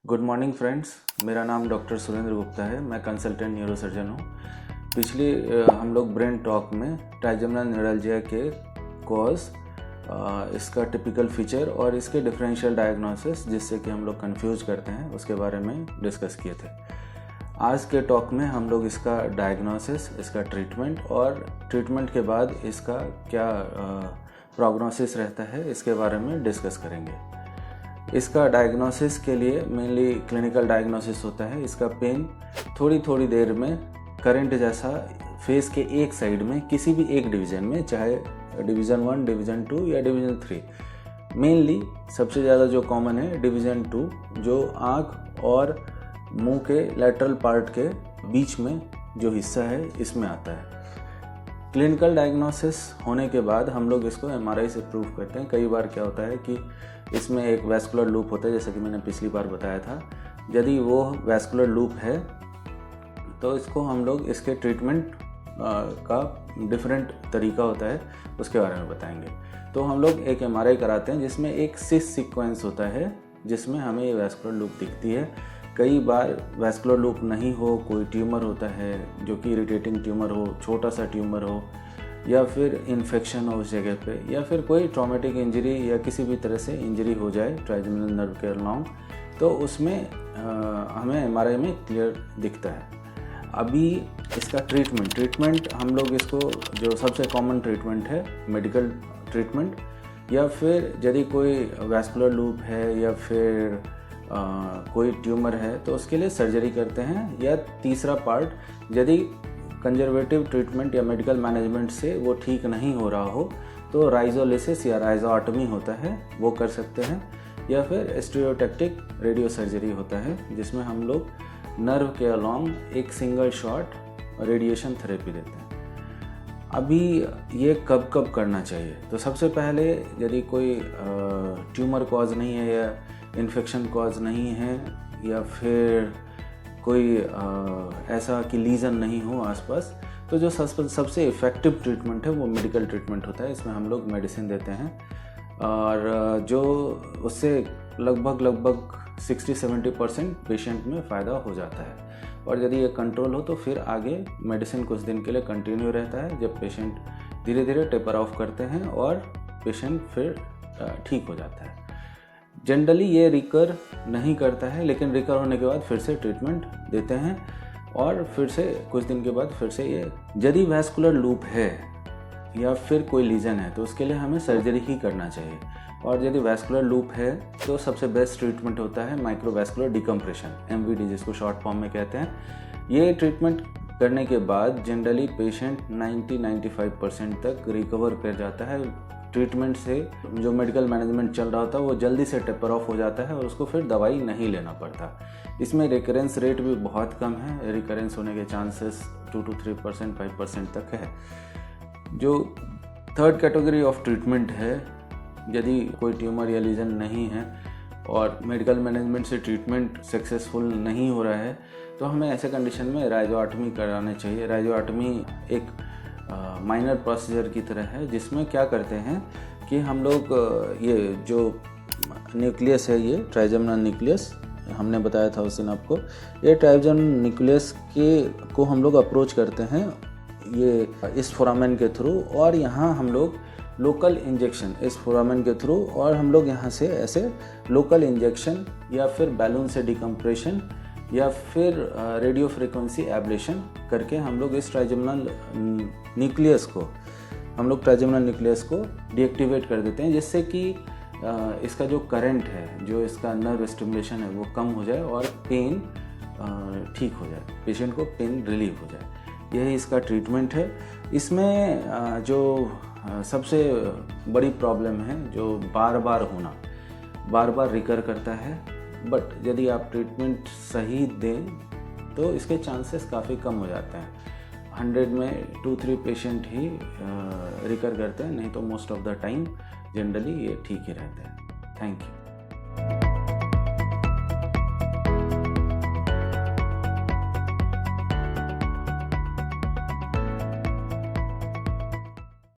Good morning friends, मेरा नाम doctor Surendra Gupta है। मैं कंसल्टेंट न्यूरोसर्जन हूँ। पिछली हम लोग ब्रेन टॉक में ट्राइजेमिनल न्यूरैल्जिया के कॉज, इसका टिपिकल फीचर और इसके डिफरेंशियल डायग्नोसिस जिससे कि हम लोग कंफ्यूज करते हैं उसके बारे में डिस्कस किए थे। आज के टॉक में हम लोग इसका डायग्नोसिस, इसका ट्रीटमेंट और ट्रीटमेंट के बाद इसका क्या प्रोग्नोसिस रहता है इसके बारे में डिस्कस करेंगे। इसका डायग्नोसिस के लिए मेनली क्लिनिकल डायग्नोसिस होता है। इसका पेन थोड़ी देर में करंट जैसा फेस के एक साइड में किसी भी एक डिवीज़न में, चाहे डिवीज़न 1, डिवीज़न 2 या डिवीज़न 3, मेनली सबसे ज़्यादा जो कॉमन है डिवीज़न 2, जो आँख और मुंह के लैटरल पार्ट के बीच में जो हिस्सा है इसमें आता है। क्लिनिकल डायग्नोसिस होने के बाद हम लोग इसको एमआरआई से प्रूव करते हैं। कई बार क्या होता है कि इसमें एक वैस्कुलर लूप होता है, जैसा कि मैंने पिछली बार बताया था। यदि वो वैस्कुलर लूप है तो इसको हम लोग इसके ट्रीटमेंट का डिफरेंट तरीका होता है, उसके बारे में बताएंगे। तो हम लोग एक एमआरआई कराते हैं जिसमें एक सिस सीक्वेंस होता है जिसमें हमें ये वैस्कुलर लूप दिखती है। कई बार वैस्कुलर लूप नहीं हो, कोई ट्यूमर होता है जो कि इरिटेटिंग ट्यूमर हो, छोटा सा ट्यूमर हो, या फिर इन्फेक्शन हो उस जगह पे, या फिर कोई ट्रॉमेटिक इंजरी या किसी भी तरह से इंजरी हो जाए ट्राइजेमिनल नर्व के अलोंग, तो उसमें हमें एमआरआई में क्लियर दिखता है। अभी इसका ट्रीटमेंट हम लोग इसको, जो सबसे कॉमन ट्रीटमेंट है मेडिकल ट्रीटमेंट, या फिर यदि कोई वैस्कुलर लूप है या फिर कोई ट्यूमर है तो उसके लिए सर्जरी करते हैं, या तीसरा पार्ट यदि कंजर्वेटिव ट्रीटमेंट या मेडिकल मैनेजमेंट से वो ठीक नहीं हो रहा हो तो राइजोलिसिस या राइजोटमी होता है, वो कर सकते हैं, या फिर स्टीरियोटैक्टिक रेडियो सर्जरी होता है जिसमें हम लोग नर्व के अलोंग एक सिंगल शॉट रेडिएशन थेरेपी देते हैं। अभी ये कब करना चाहिए? तो सबसे पहले यदि कोई ट्यूमर कॉज नहीं है या इन्फेक्शन कॉज नहीं है, या फिर कोई ऐसा कि लीजन नहीं हो आसपास, तो जो सबसे इफ़ेक्टिव ट्रीटमेंट है वो मेडिकल ट्रीटमेंट होता है। इसमें हम लोग मेडिसिन देते हैं और जो उससे लगभग 60-70% पेशेंट में फ़ायदा हो जाता है। और यदि ये कंट्रोल हो तो फिर आगे मेडिसिन कुछ दिन के लिए कंटिन्यू रहता है, जब पेशेंट धीरे धीरे टेपर ऑफ करते हैं और पेशेंट फिर ठीक हो जाता है। जनरली ये रिकर नहीं करता है, लेकिन रिकर होने के बाद फिर से ट्रीटमेंट देते हैं और फिर से कुछ दिन के बाद फिर से ये, यदि वैस्कुलर लूप है या फिर कोई लीजन है तो उसके लिए हमें सर्जरी ही करना चाहिए। और यदि वैस्कुलर लूप है तो सबसे बेस्ट ट्रीटमेंट होता है माइक्रोवैस्कुलर डिकम्प्रेशन, MVD जिसको शॉर्ट फॉर्म में कहते हैं। ये ट्रीटमेंट करने के बाद जनरली पेशेंट 90-95% तक रिकवर कर जाता है। ट्रीटमेंट से जो मेडिकल मैनेजमेंट चल रहा होता है वो जल्दी से टेपर ऑफ हो जाता है और उसको फिर दवाई नहीं लेना पड़ता। इसमें रिकरेंस रेट भी बहुत कम है, रिकरेंस होने के चांसेस 2-3%, 5% तक है। जो थर्ड कैटेगरी ऑफ ट्रीटमेंट है, यदि कोई ट्यूमर या लीजन नहीं है और मेडिकल मैनेजमेंट से ट्रीटमेंट सक्सेसफुल नहीं हो रहा है, तो हमें ऐसे कंडीशन में राइजोटमी कराना चाहिए। राइजोटमी एक माइनर प्रोसीजर की तरह है जिसमें क्या करते हैं कि हम लोग ये जो न्यूक्लियस है, ये ट्राइजेमिनल न्यूक्लियस हमने बताया था उस दिन आपको, ये ट्राइजेमिनल न्यूक्लियस को हम लोग अप्रोच करते हैं ये इस फोरामेन के थ्रू, और यहाँ हम लोग लोकल इंजेक्शन इस फोरामेन के थ्रू, और हम लोग यहाँ से ऐसे लोकल इंजेक्शन या फिर बैलून से डिकम्प्रेशन या फिर रेडियो फ्रिक्वेंसी एब्लेशन करके हम लोग इस ट्राइजेमिनल न्यूक्लियस को डीएक्टिवेट कर देते हैं, जिससे कि इसका जो करंट है, जो इसका नर्व स्टिमुलेशन है वो कम हो जाए और पेन ठीक हो जाए, पेशेंट को पेन रिलीव हो जाए। यही इसका ट्रीटमेंट है। इसमें जो सबसे बड़ी प्रॉब्लम है जो बार बार रिकर करता है, बट यदि आप ट्रीटमेंट सही दें तो इसके चांसेस काफ़ी कम हो जाते हैं। 100 में 2-3 पेशेंट ही रिकर करते हैं, नहीं तो most of the time generally ये ठीक ही रहता है। Thank you.